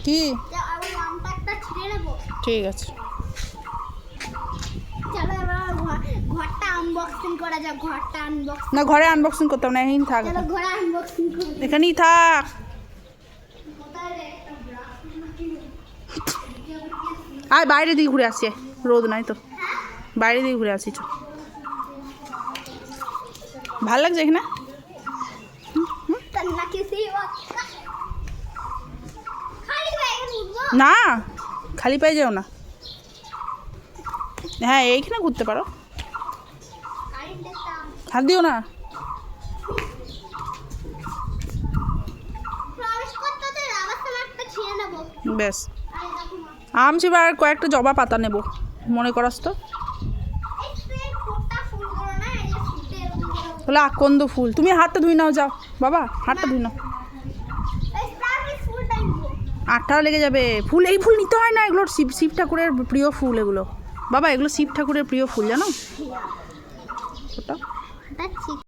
কি আমি আমটা একটা ছিঁড়ে নেবো। ঠিক আছে চলো এবার ঘরটা আনবক্সিং করা যাক। ঘরটা আনবক্সিং না ঘরে আনবক্সিং করতাম না এখানেই থাক চলো ঘরে আনবক্সিং করি। এখানেই থাক কোথায় রে একটা ব্রাশ নাকি? আয় বাইরে দিকে ঘুরে আসছি রোদ নাই তো বাইরে দিকে ঘুরে আসছি চল ভাল লাগছে এখানে तन्ना किसी वक्त खाली बैग उठबो না খালি পায়ে যাও না হ্যাঁ এইখানে ঘুরতে পারো गाड़ी देता হাত দিও না प्रवेश করতে তো রাস্তা একটা ছিঁড়ে নেব। বেশ আরে দেখো না আম ছিবা আর কয়েকটা জবা পাতা নেব মনে করাস তো এই ফোটা ফুল করো না এই যে ফুটে এরকম করে বলে আকন্দ ফুল তুমি হাতটা ধুই নাও যাও বাবা হাতটা ধুই নাও এই প্রবেশ ফুলটা নিবো। 8টা লেগে যাবে ফুল এই ফুল নিতে হয় না এগুলো শিব শিব ঠাকুরের প্রিয় ফুল এগুলো বাবা এগুলো শিব ঠাকুরের প্রিয় ফুল জানো ওটা এটা ঠিক